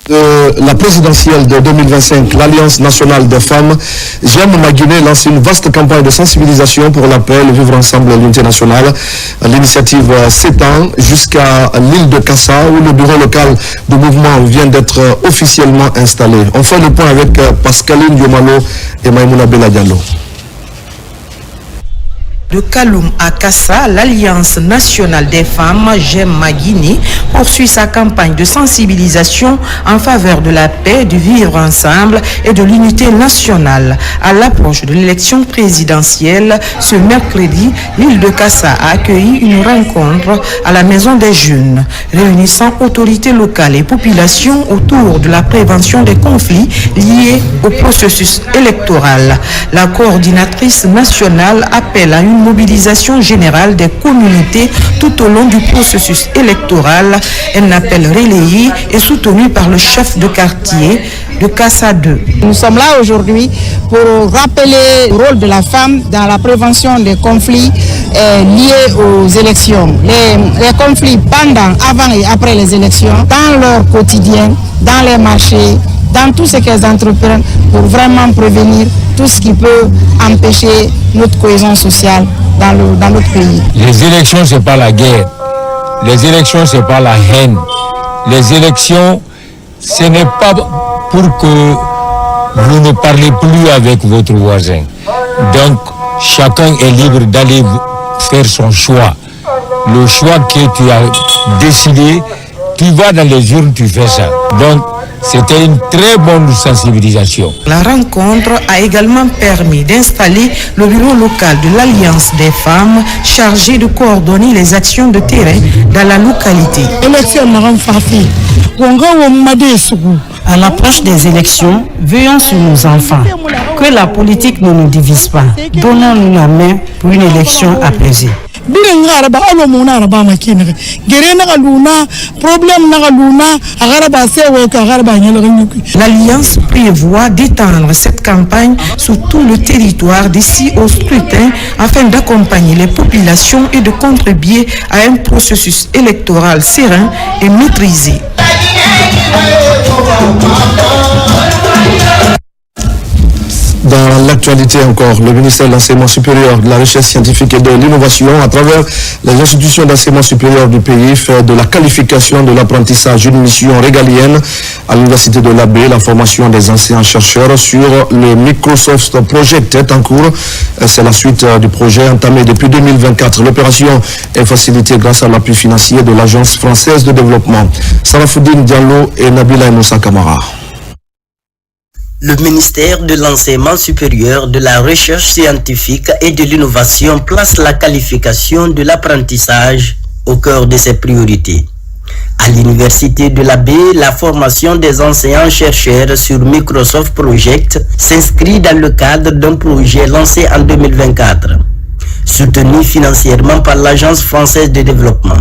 De la présidentielle de 2025, l'Alliance nationale des femmes, J'aime ma Guinée lance une vaste campagne de sensibilisation pour la paix, le vivre ensemble et l'unité nationale. L'initiative s'étend jusqu'à l'île de Kassa où le bureau local du mouvement vient d'être officiellement installé. On fait le point avec Pascaline Diomalo et Maïmouna Bella Diallo. De Kaloum à Kassa, l'Alliance nationale des femmes, J'aime ma Guinée, poursuit sa campagne de sensibilisation en faveur de la paix, du vivre ensemble et de l'unité nationale. À l'approche de l'élection présidentielle, ce mercredi, l'île de Kassa a accueilli une rencontre à la Maison des Jeunes, réunissant autorités locales et populations autour de la prévention des conflits liés au processus électoral. La coordinatrice nationale appelle à une mobilisation générale des communautés tout au long du processus électoral. Un appel relayé et soutenu par le chef de quartier de Kassa 2. Nous sommes là aujourd'hui pour rappeler le rôle de la femme dans la prévention des conflits liés aux élections. Les conflits pendant, avant et après les élections, dans leur quotidien, dans les marchés, dans tout ce qu'elles entreprennent pour vraiment prévenir tout ce qui peut empêcher notre cohésion sociale dans notre pays. Les élections, ce n'est pas la guerre. Les élections, ce n'est pas la haine. Les élections, ce n'est pas pour que vous ne parlez plus avec votre voisin. Donc, chacun est libre d'aller faire son choix. Le choix que tu as décidé, tu vas dans les urnes, tu fais ça. Donc, c'était une très bonne sensibilisation. La rencontre a également permis d'installer le bureau local de l'Alliance des femmes chargé de coordonner les actions de terrain dans la localité. À l'approche des élections, veillons sur nos enfants. Que la politique ne nous divise pas. Donnons-nous la main pour une élection apaisée. L'Alliance prévoit d'étendre cette campagne sur tout le territoire d'ici au scrutin afin d'accompagner les populations et de contribuer à un processus électoral serein et maîtrisé. Dans l'actualité encore, le ministère de l'Enseignement supérieur, de la Recherche scientifique et de l'Innovation, à travers les institutions d'enseignement supérieur du pays, fait de la qualification de l'apprentissage une mission régalienne à l'Université de l'Abbé. La formation des enseignants-chercheurs sur le Microsoft Project est en cours. C'est la suite du projet entamé depuis 2024. L'opération est facilitée grâce à l'appui financier de l'Agence française de développement. Sarafoudine Diallo et Nabila Moussa Kamara. Le ministère de l'Enseignement supérieur, de la Recherche scientifique et de l'Innovation place la qualification de l'apprentissage au cœur de ses priorités. À l'Université de l'Abbé, la formation des enseignants-chercheurs sur Microsoft Project s'inscrit dans le cadre d'un projet lancé en 2024, soutenu financièrement par l'Agence française de développement.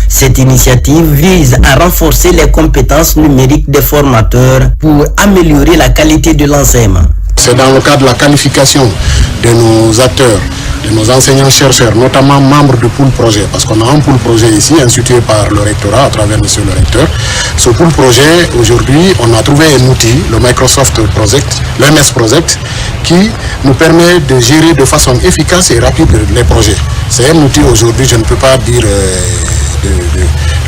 Cette initiative vise à renforcer les compétences numériques des formateurs pour améliorer la qualité de l'enseignement. C'est dans le cadre de la qualification de nos acteurs, de nos enseignants-chercheurs, notamment membres du pool projet, parce qu'on a un pool projet ici, institué par le rectorat, à travers monsieur le recteur. Ce pool projet, aujourd'hui, on a trouvé un outil, le Microsoft Project, l'MS Project, qui nous permet de gérer de façon efficace et rapide les projets. C'est un outil aujourd'hui, je ne peux pas dire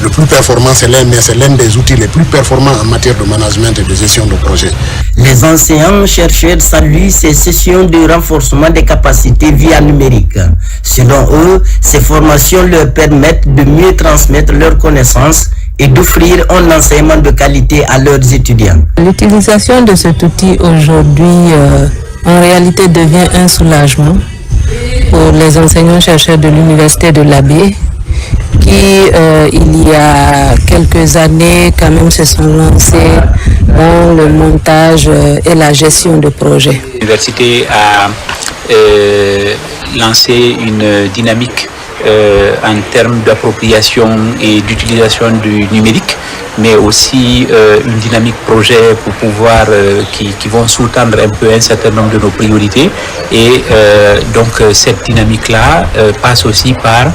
le plus performant, c'est l'un des outils les plus performants en matière de management et de gestion de projet. Les enseignants-chercheurs saluent ces sessions de renforcement des capacités via numérique. Selon eux, ces formations leur permettent de mieux transmettre leurs connaissances et d'offrir un enseignement de qualité à leurs étudiants. L'utilisation de cet outil aujourd'hui, en réalité, devient un soulagement pour les enseignants-chercheurs de l'Université de l'Abbé, qui, il y a quelques années, quand même, se sont lancés dans le montage et la gestion de projets. L'université a lancé une dynamique en termes d'appropriation et d'utilisation du numérique mais aussi une dynamique projet pour pouvoir qui vont sous-tendre un peu un certain nombre de nos priorités. Et donc cette dynamique-là passe aussi par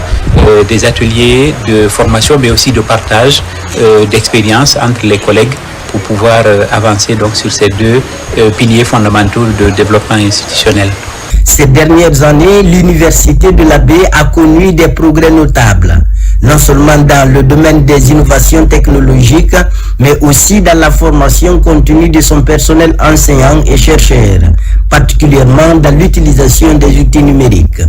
des ateliers de formation, mais aussi de partage d'expériences entre les collègues pour pouvoir avancer donc sur ces deux piliers fondamentaux de développement institutionnel. Ces dernières années, l'Université de la Baie a connu des progrès notables, non seulement dans le domaine des innovations technologiques, mais aussi dans la formation continue de son personnel enseignant et chercheur, particulièrement dans l'utilisation des outils numériques.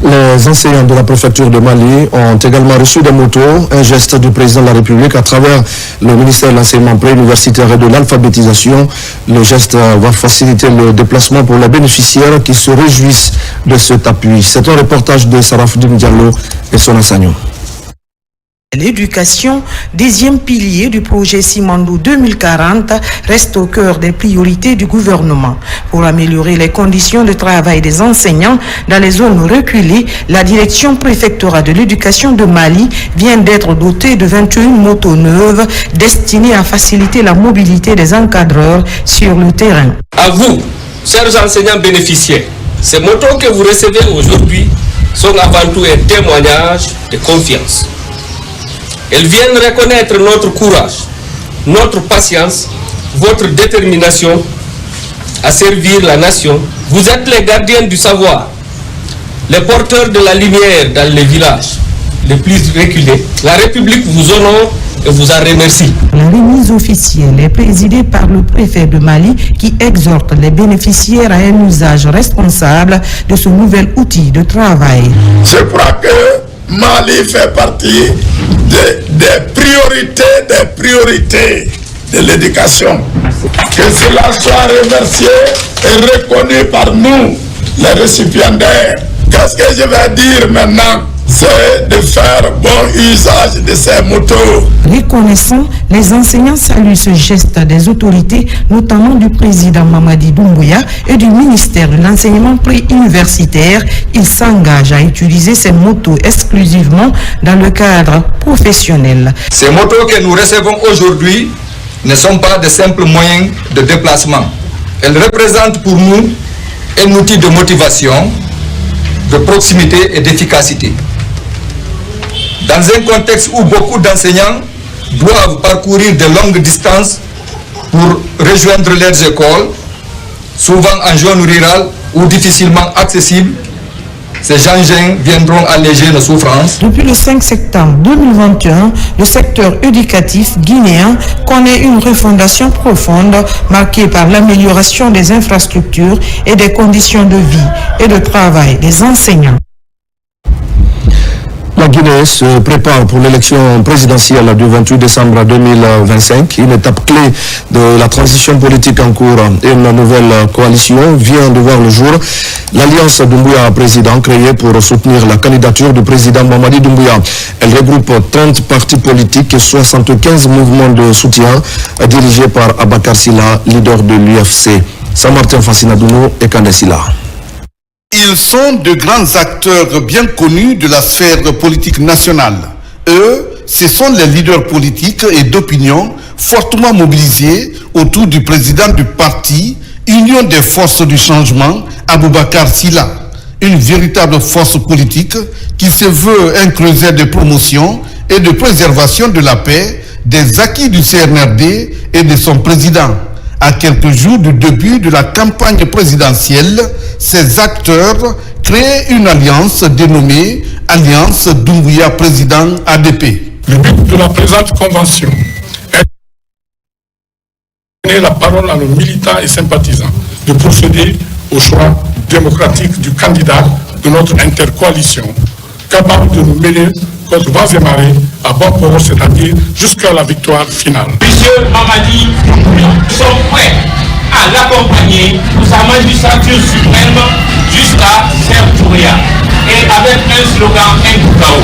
Les enseignants de la préfecture de Mali ont également reçu des motos, un geste du président de la République à travers le ministère de l'enseignement préuniversitaire et de l'alphabétisation. Le geste va faciliter le déplacement pour les bénéficiaires qui se réjouissent de cet appui. C'est un reportage de Sarafdine Diallo et son enseignant. L'éducation, deuxième pilier du projet Simandou 2040, reste au cœur des priorités du gouvernement. Pour améliorer les conditions de travail des enseignants dans les zones reculées, la direction préfectorale de l'éducation de Mali vient d'être dotée de 21 motos neuves destinées à faciliter la mobilité des encadreurs sur le terrain. À vous, chers enseignants bénéficiaires, ces motos que vous recevez aujourd'hui sont avant tout un témoignage de confiance. Elles viennent reconnaître notre courage, notre patience, votre détermination à servir la nation. Vous êtes les gardiens du savoir, les porteurs de la lumière dans les villages les plus reculés. La République vous honore et vous en remercie. La remise officielle est présidée par le préfet de Mali qui exhorte les bénéficiaires à un usage responsable de ce nouvel outil de travail. Je crois que Mali fait partie des priorités de l'éducation. Que cela soit remercié et reconnu par nous, les récipiendaires. Qu'est-ce que je vais dire maintenant? C'est de faire bon usage de ces motos. Reconnaissant, les enseignants saluent ce geste des autorités, notamment du président Mamadi Doumbouya et du ministère de l'enseignement préuniversitaire. Ils s'engagent à utiliser ces motos exclusivement dans le cadre professionnel. Ces motos que nous recevons aujourd'hui ne sont pas de simples moyens de déplacement. Elles représentent pour nous un outil de motivation, de proximité et d'efficacité. Dans un contexte où beaucoup d'enseignants doivent parcourir de longues distances pour rejoindre leurs écoles, souvent en zone rurale ou difficilement accessibles, ces engins viendront alléger nos souffrances. Depuis le 5 septembre 2021, le secteur éducatif guinéen connaît une refondation profonde marquée par l'amélioration des infrastructures et des conditions de vie et de travail des enseignants. La Guinée se prépare pour l'élection présidentielle du 28 décembre 2025. Une étape clé de la transition politique en cours et une nouvelle coalition vient de voir le jour. L'Alliance Doumbouya président, créée pour soutenir la candidature du président Mamadi Doumbouya. Elle regroupe 30 partis politiques et 75 mouvements de soutien dirigés par Abakar Silla, leader de l'UFC. Saint-Martin Fassinadouno et Kandesila. Ils sont de grands acteurs bien connus de la sphère politique nationale. Eux, ce sont les leaders politiques et d'opinion fortement mobilisés autour du président du parti Union des forces du changement, Aboubakar Silla. Une véritable force politique qui se veut un creuset de promotion et de préservation de la paix, des acquis du CNRD et de son président. À quelques jours du début de la campagne présidentielle, ces acteurs créent une alliance dénommée Alliance Doumbouya Président ADP. Le but de la présente convention est de donner la parole à nos militants et sympathisants, de procéder au choix démocratique du candidat de notre intercoalition, capable de nous mener contre vents et marées à bon port, c'est-à-dire jusqu'à la victoire finale. Monsieur Mamadi, nous sommes prêts à l'accompagner pour sa magistrature suprême jusqu'à Sertouria et avec un slogan Nkoukaou.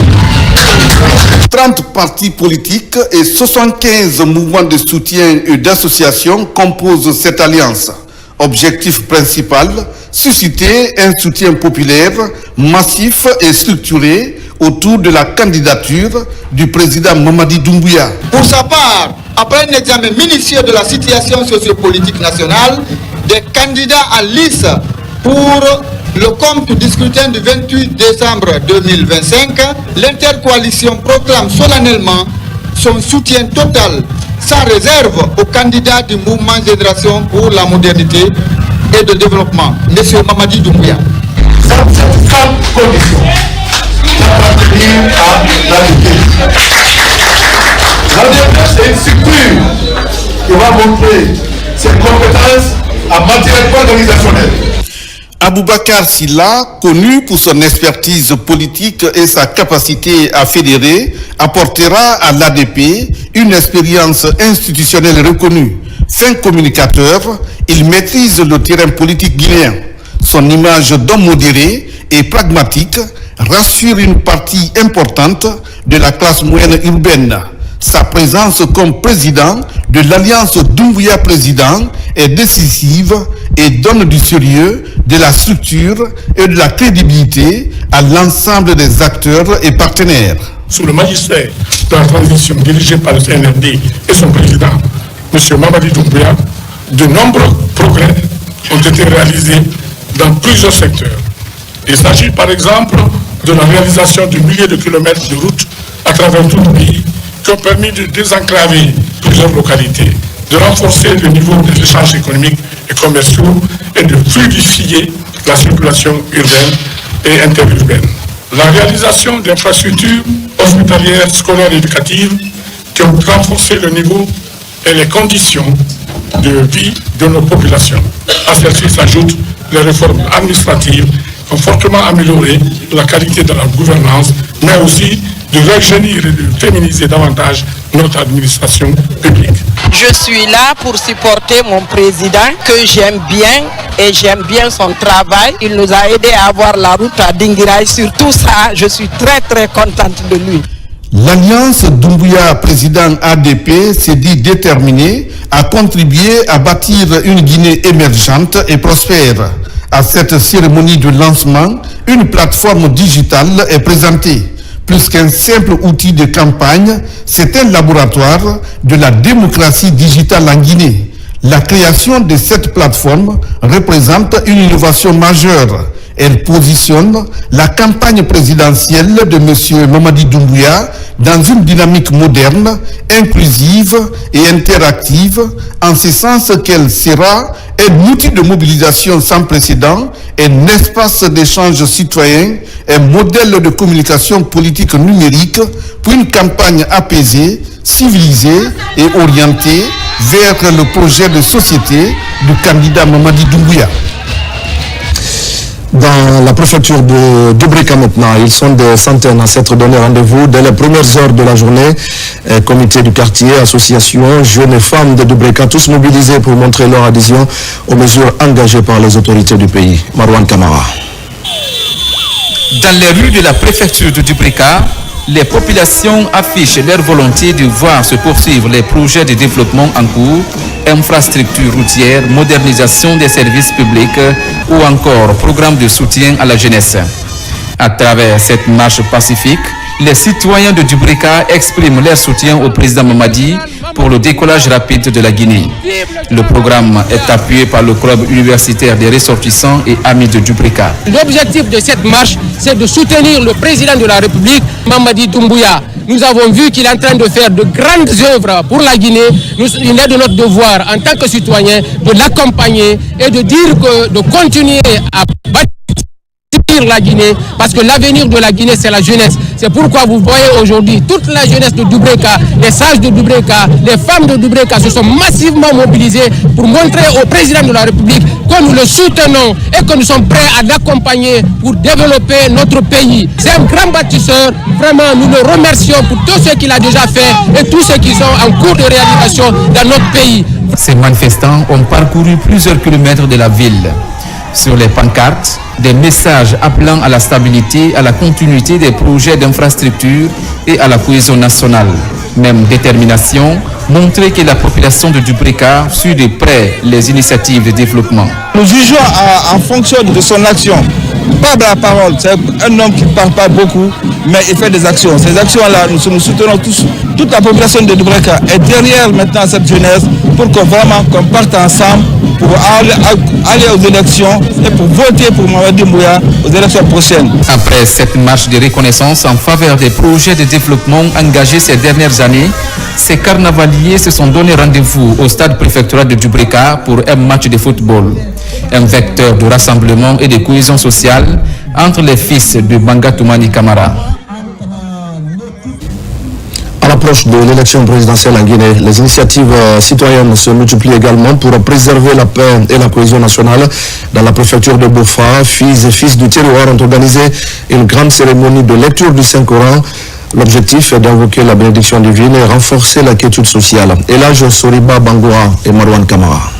30 partis politiques et 75 mouvements de soutien et d'association composent cette alliance. Objectif principal, susciter un soutien populaire, massif et structuré autour de la candidature du président Mamadi Doumbouya. Pour sa part, après un examen minutieux de la situation sociopolitique nationale, des candidats en lice pour le compte du scrutin du 28 décembre 2025, l'intercoalition proclame solennellement son soutien total, sans réserve, aux candidats du mouvement Génération pour la modernité et le développement, M. Mamadi Doumbouya. Sans condition d'appartenir à l'ADP. L'ADP, c'est une structure qui va montrer ses compétences en matière organisationnelle. Aboubakar Silla, connu pour son expertise politique et sa capacité à fédérer, apportera à l'ADP une expérience institutionnelle reconnue. Fin communicateur, il maîtrise le terrain politique guinéen. Son image d'homme modéré et pragmatique rassure une partie importante de la classe moyenne urbaine. Sa présence comme président de l'Alliance Doumbouya Président est décisive et donne du sérieux, de la structure et de la crédibilité à l'ensemble des acteurs et partenaires. Sous le magistère de la transition dirigée par le CNRD et son président, M. Mamadi Doumbouya, de nombreux progrès ont été réalisés dans plusieurs secteurs. Il s'agit par exemple de la réalisation de milliers de kilomètres de routes à travers tout le pays qui ont permis de désenclaver plusieurs localités, de renforcer le niveau des échanges économiques et commerciaux et de fluidifier la circulation urbaine et interurbaine. La réalisation d'infrastructures hospitalières, scolaires et éducatives qui ont renforcé le niveau et les conditions de vie de nos populations. À celles-ci s'ajoutent les réformes administratives qui ont fortement amélioré la qualité de la gouvernance, mais aussi de rajeunir et de féminiser davantage notre administration publique. Je suis là pour supporter mon président que j'aime bien et j'aime bien son travail. Il nous a aidé à avoir la route à Dinguiraï. Sur tout ça, je suis très contente de lui. L'Alliance Doumbouya Président ADP s'est dit déterminée à contribuer à bâtir une Guinée émergente et prospère. À cette cérémonie de lancement, une plateforme digitale est présentée. Plus qu'un simple outil de campagne, c'est un laboratoire de la démocratie digitale en Guinée. La création de cette plateforme représente une innovation majeure. Elle positionne la campagne présidentielle de M. Mamadi Doumbouya dans une dynamique moderne, inclusive et interactive, en ce sens qu'elle sera un outil de mobilisation sans précédent, un espace d'échange citoyen, un modèle de communication politique numérique pour une campagne apaisée, civilisée et orientée vers le projet de société du candidat Mamadi Doumbouya. Dans la préfecture de Dubrika maintenant, ils sont des centaines à s'être donné rendez-vous dès les premières heures de la journée. Comité du quartier, associations, jeunes et femmes de Dubrika, tous mobilisés pour montrer leur adhésion aux mesures engagées par les autorités du pays. Marwan Kamara. Dans les rues de la préfecture de Dubrika, les populations affichent leur volonté de voir se poursuivre les projets de développement en cours, infrastructures routières, modernisation des services publics ou encore programmes de soutien à la jeunesse. À travers cette marche pacifique, les citoyens de Dubrika expriment leur soutien au président Mamadi pour le décollage rapide de la Guinée. Le programme est appuyé par le club universitaire des ressortissants et amis de Dubrika. L'objectif de cette marche, c'est de soutenir le président de la République, Mamadi Doumbouya. Nous avons vu qu'il est en train de faire de grandes œuvres pour la Guinée. Il est de notre devoir, en tant que citoyen, de l'accompagner et de dire que de continuer à bâtir la Guinée, parce que l'avenir de la Guinée, c'est la jeunesse. C'est pourquoi vous voyez aujourd'hui toute la jeunesse de Dubrika, les sages de Dubrika, les femmes de Dubrika se sont massivement mobilisées pour montrer au président de la République que nous le soutenons et que nous sommes prêts à l'accompagner pour développer notre pays. C'est un grand bâtisseur. Vraiment, nous le remercions pour tout ce qu'il a déjà fait et tous ceux qui sont en cours de réalisation dans notre pays. Ces manifestants ont parcouru plusieurs kilomètres de la ville. Sur les pancartes, des messages appelant à la stabilité, à la continuité des projets d'infrastructure et à la cohésion nationale. Même détermination, montrer que la population de Dubrika suit de près les initiatives de développement. Nous jugeons en fonction de son action. pas de la parole. C'est un homme qui ne parle pas beaucoup, mais il fait des actions. Ces actions-là, nous soutenons tous. Toute la population de Dubreka est derrière maintenant cette jeunesse pour qu'on parte ensemble pour aller aux élections et pour voter pour Mamadi Doumbouya aux élections prochaines. Après cette marche de reconnaissance en faveur des projets de développement engagés ces dernières années, ces carnavaliers se sont donné rendez-vous au stade préfectoral de Dubreka pour un match de football. Un vecteur de rassemblement et de cohésion sociale entre les fils de Banga Toumani Camara. À l'approche de l'élection présidentielle en Guinée, les initiatives citoyennes se multiplient également pour préserver la paix et la cohésion nationale. Dans la préfecture de Bofa, filles et fils du terroir ont organisé une grande cérémonie de lecture du Saint-Coran. L'objectif est d'invoquer la bénédiction divine et renforcer la quiétude sociale. Elage Soriba Bangoura et Marwan Kamara.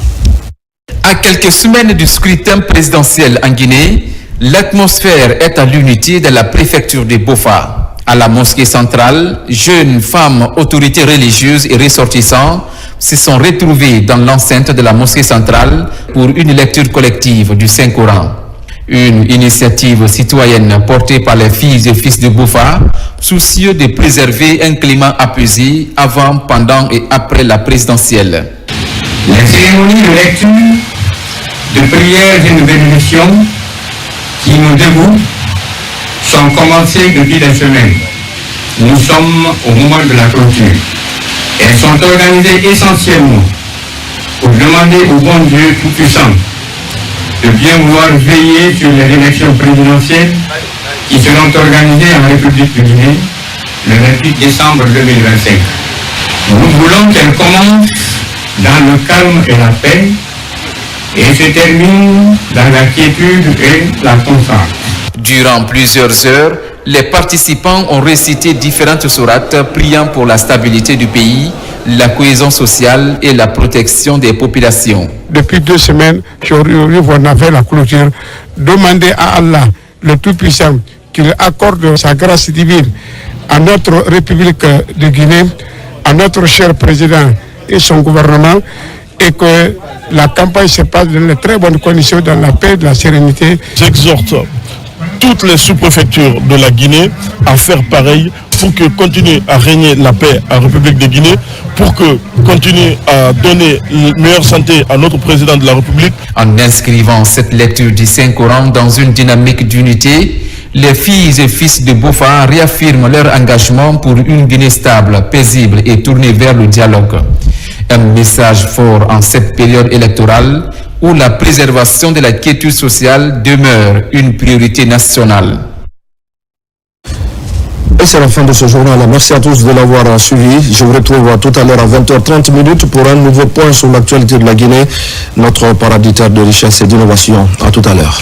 À quelques semaines du scrutin présidentiel en Guinée, l'atmosphère est à l'unité de la préfecture de Bofa. À la mosquée centrale, jeunes, femmes, autorités religieuses et ressortissants se sont retrouvés dans l'enceinte de la mosquée centrale pour une lecture collective du Saint-Coran. Une initiative citoyenne portée par les filles et fils de Bofa, soucieux de préserver un climat apaisé avant, pendant et après la présidentielle. Les cérémonies de lecture, de prières et de bénédictions qui nous dévouent sont commencées depuis des semaines. Nous sommes au moment de la clôture. Elles sont organisées essentiellement pour demander au bon Dieu Tout-Puissant de bien vouloir veiller sur les élections présidentielles qui seront organisées en République de Guinée le 28 décembre 2025. Nous voulons qu'elles commencent dans le calme et la paix et se terminent dans la quiétude et la constance. Durant plusieurs heures, les participants ont récité différentes sourates priant pour la stabilité du pays, la cohésion sociale et la protection des populations. Depuis 2 semaines, on avait la clôture. Demander à Allah, le Tout-Puissant, qu'il accorde sa grâce divine à notre République de Guinée, à notre cher président et son gouvernement, et que la campagne se passe dans de très bonnes conditions, dans la paix et la sérénité. J'exhorte toutes les sous-préfectures de la Guinée à faire pareil pour que continue à régner la paix en République de Guinée, pour que continue à donner une meilleure santé à notre président de la République. En inscrivant cette lecture du Saint-Coran dans une dynamique d'unité, les filles et fils de Bofa réaffirment leur engagement pour une Guinée stable, paisible et tournée vers le dialogue. Un message fort en cette période électorale où la préservation de la quiétude sociale demeure une priorité nationale. Et c'est la fin de ce journal. Merci à tous de l'avoir suivi. Je vous retrouve tout à l'heure à 20h30 pour un nouveau point sur l'actualité de la Guinée, notre paradis de richesse et d'innovation. À tout à l'heure.